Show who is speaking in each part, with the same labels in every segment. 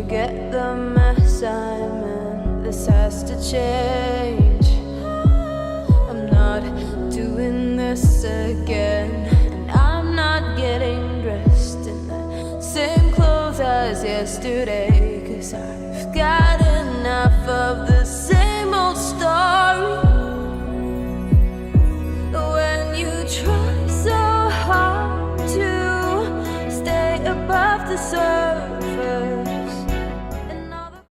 Speaker 1: get the mess I'm in. This has to change. I'm not doing this again, and I'm not getting dressed in the same clothes as yesterday, 'cause I've got enough of the same old story. When you try so hard to stay above the surface, and all the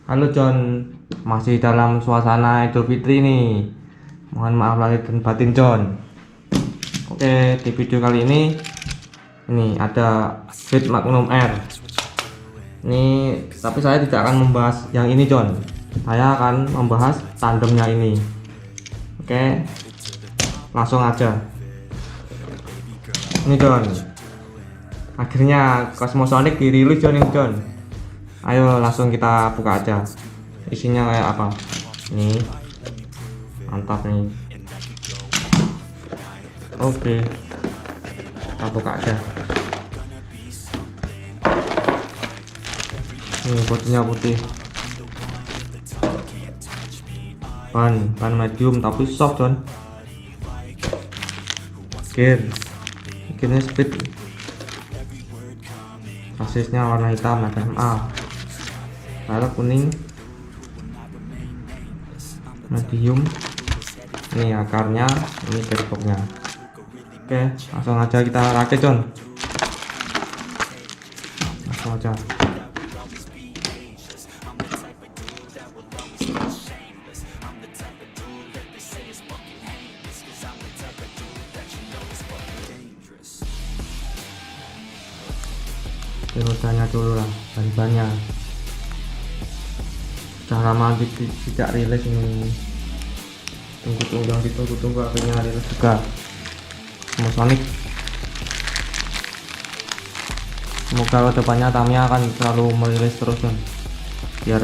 Speaker 2: Halo John, masih dalam suasana Idul Fitri nih. Mohon maaf lahir dan batin John. Oke, di video kali ini ada Beat Magnum R. Ini tapi saya tidak akan membahas yang ini John. Saya akan membahas tandemnya ini. Oke, langsung aja. Ini John. Akhirnya Cosmo Sonic dirilis John ini John. Ayo langsung kita buka aja, isinya kayak apa. Nih mantap nih. Oke, kita buka aja. Ini bodinya putih, ban medium tapi soft John. Gearnya speed, chassisnya warna hitam FMA, merah kuning, medium. Ini akarnya, ini gearboxnya. Oke, langsung aja kita rakit John. Langsung aja. Rodanya dulu lah, ban-bannya udah lama tidak rilis ini. Tunggu akhirnya rilis juga sama Sonic. Semoga kedepannya Tamiya akan selalu merilis terus kan, biar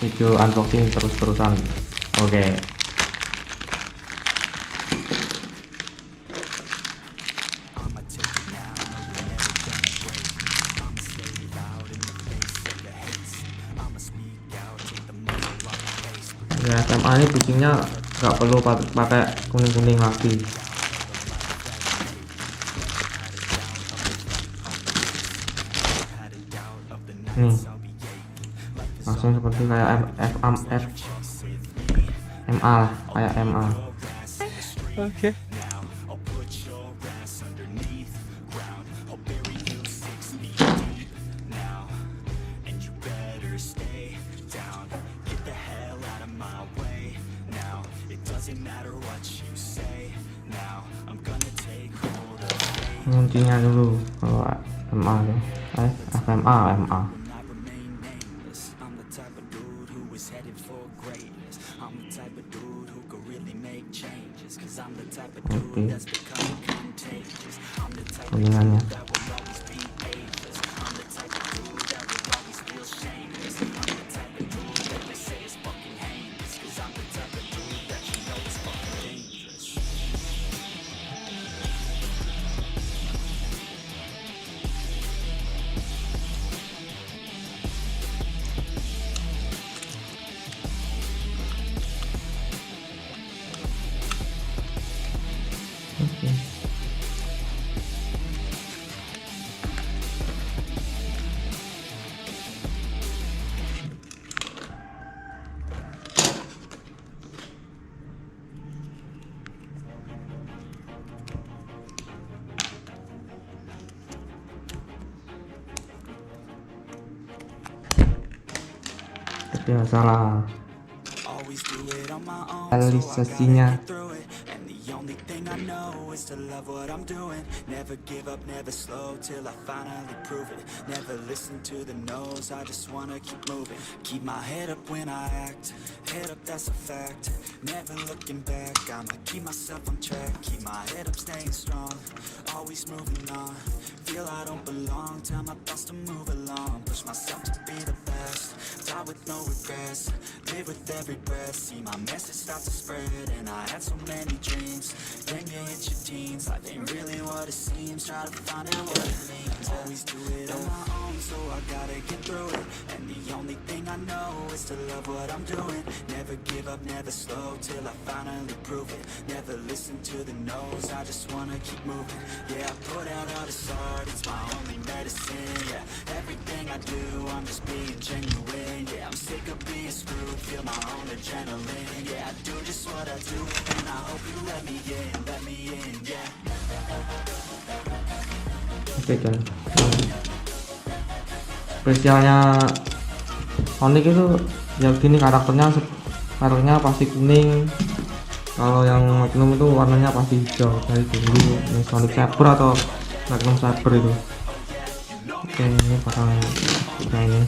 Speaker 2: video unboxing terus-terusan. Oke. Ya, SMA ini bucinya nggak perlu pakai kuning lagi. Nih langsung seperti kayak MA lah, kayak MA.
Speaker 3: Oke.
Speaker 2: Kuncinya dulu kalau MA ya, MA. Oke, kuningannya. Oke. Tapi masalah realisasinya
Speaker 3: only thing I know is to love what I'm doing. Never give up, never slow, till I finally prove it. Never listen to the no's, I just wanna keep moving. Keep my head up when I act, head up, that's a fact. Never looking back, I'ma keep myself on track. Keep my head up, staying strong, always moving on. Feel I don't belong, tell my thoughts to move along. Push myself to be the best, die with no regrets. Live with every breath, see my message start to spread. And I had so many dreams, then you hit your teens. Life ain't really what it seems, try to find out what it means. Always do it on my own, so I gotta get through it. And the only thing I know is to love what I'm doing. Never give up, never slow, till I finally prove it. Never listen to the no's, I just wanna keep moving. Yeah, I put out all this art, it's my only medicine. Yeah, everything I do, I'm just being genuine. Yeah, I'm sick of being screwed, feel my own adrenaline. Yeah, I do just what I do, and I hope you let me in, yeah.
Speaker 2: Oke, dan spesialnya Sonic itu ya gini, karakternya pasti kuning. Kalau yang Magnum itu warnanya pasti hijau dari dulu, ini Sonic Saber atau Magnum Saber itu. Oke, ini bakal kita ini.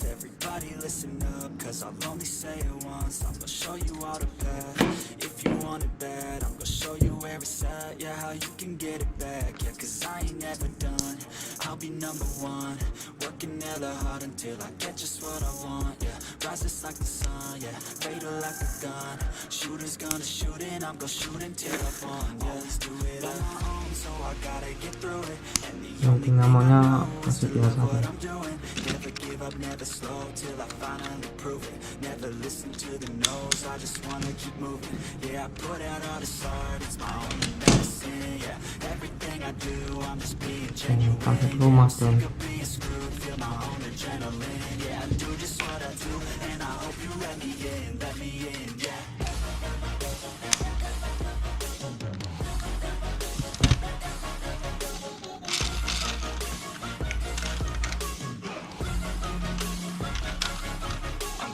Speaker 3: Everybody listen up, cause I'll only say it once. I'm gonna show you all the path. If you want it bad, I'm gonna show you where it's at. Yeah, how you can get it back. Yeah, cause I ain't never done, I'll be number one. Working hella hard until I get just what I want. Yeah, rises like the sun, yeah, fatal like a gun. Shooter's gonna shoot and I'm gonna shoot until I won. Yeah, always do it on my own, so I gotta get through it. And the only thing I know is to love what I'm doing. Never give up, never slow, till I finally prove it. Never listen to the no's, I just wanna keep moving. Yeah, I put out all this art, it's my only medicine. Yeah, everything I do, I'm just being genuine. I'm sick of being screwed, feel my own adrenaline. Yeah, I do just what I do, and I hope you let me in, yeah.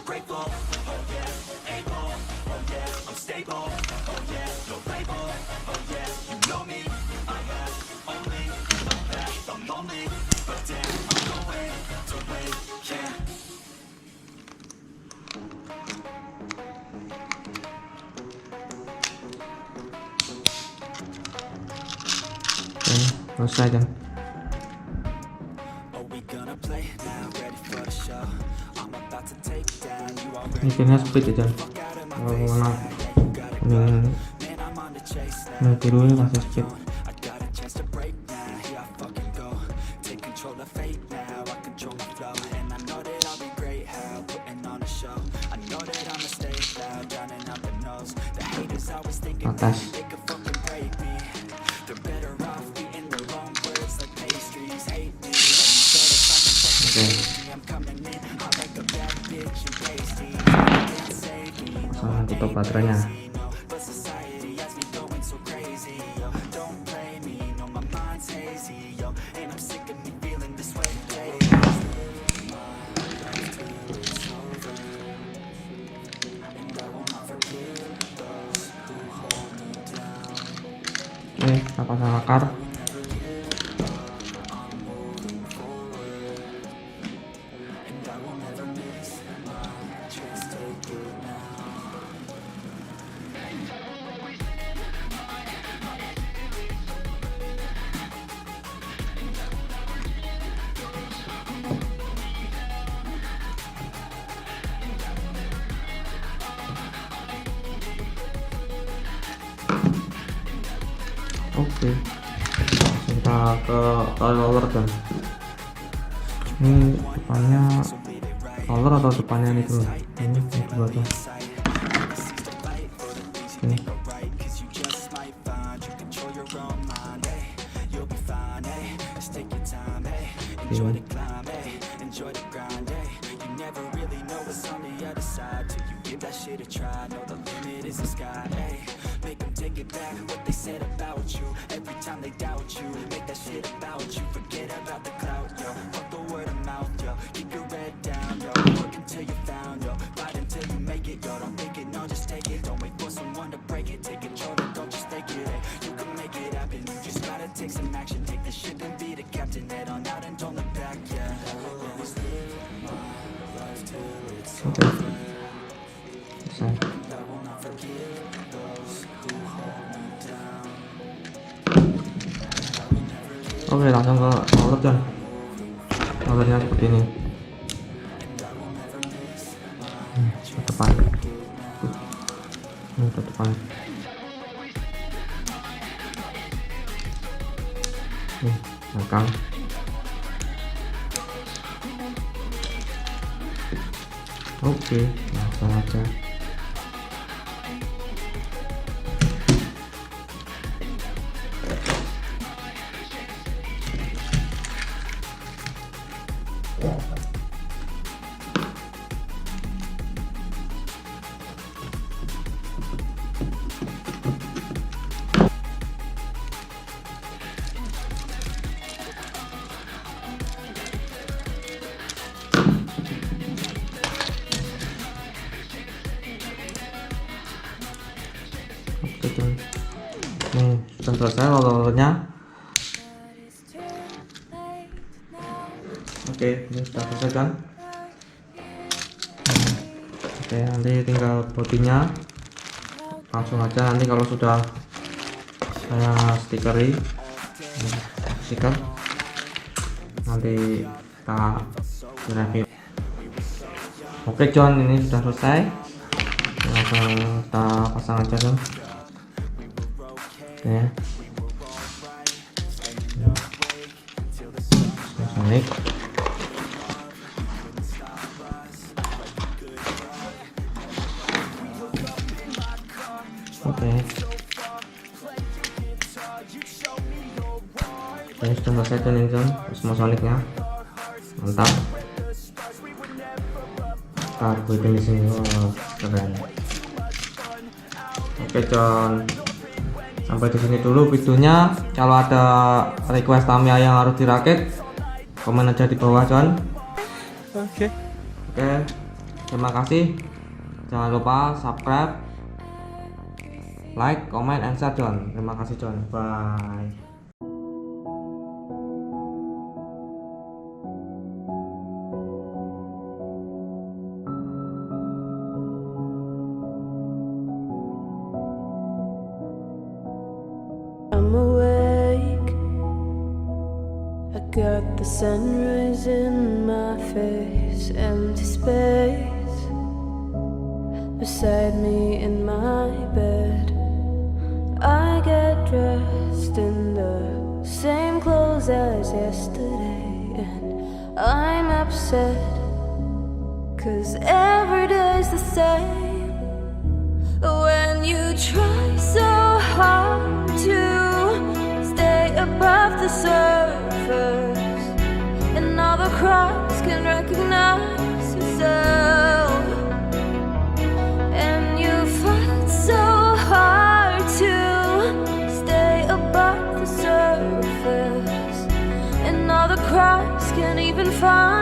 Speaker 3: Grateful, oh yeah, able, oh yeah, I'm stable, oh yeah, no label, oh yeah, you know me, I have only one path, I'm lonely, but damn, I'm going to win, yeah.
Speaker 2: Selesai kan.
Speaker 3: Are we gonna play now, ready for the show? I'm about to take down, you already
Speaker 2: Mikirnya speed aja. Kalau warna kuning biru ini masih speed.
Speaker 3: I got a chance to break now, here I fucking go. Take control of fate now, I control my flow. And I know that I'll be great, how putting on a show. I know that I'ma stay loud, drowning out the nose. The haters always thinking that they could fucking break me. They're better off eating their own words like pastries. Hate me, I'm coming in, I like a bad bitch and pasty. Can't save me, no, I
Speaker 2: Tutup baterainya.
Speaker 3: but society has me going so crazy, yo. Don't blame me, no, my mind's hazy, yo. And I'm sick of me feeling this way daily. My life till it's over, and I will not forgive those who hold me down.
Speaker 2: Oke, kita pasang akar.
Speaker 3: Never give up, I'm moving forward, and I will never miss my chance. Take it now.
Speaker 2: Oke, kita ke roller dan ini depannya roller atau depannya ini dulu, ini dua tuh. Oke.
Speaker 3: Make them take it back, what they said about you. Every time they doubt you, make that shit about you. Forget about the clout, yo. Fuck the word of mouth, yo. Keep your head down, yo. Work until take some action, take the ship and be the captain, head on out and don't look back, yeah. Always live my life till it's
Speaker 2: Oke.
Speaker 3: over.
Speaker 2: Selesai.
Speaker 3: I will not forgive those who hold me down.
Speaker 2: Oke, langsung ke outlet John. Outletnya seperti ini. Ke depan. Ke depan. Belakang. Oke, langsung aja. Nih, sudah selesai olehnya. Oke, ini sudah selesai kan? Oke, nanti tinggal bodinya. Langsung aja nanti kalau sudah saya stikeri, stiker, nanti kita review. Oke John, ini sudah selesai. Langsung kita pasang aja John. Oke. Naik. Oke. Ini sudah selesai tuning John, semua sonicnya. Mantap. Karbu di sini, keren. Oke John, sampai di sini dulu videonya. Kalau ada request Tamiya yang harus dirakit, komen aja di bawah John. Oke, terima kasih. Jangan lupa subscribe, like, comment, and share John. Terima kasih John, bye.
Speaker 1: I'm awake, I got the sunrise in my face, empty space beside me in my bed. I get dressed in the same clothes as yesterday, and I'm upset 'cause every day's the same. When you try so hard to stay above the surface, and all the cracks can recognize yourself, and you fight so hard to stay above the surface, and all the cracks can't even find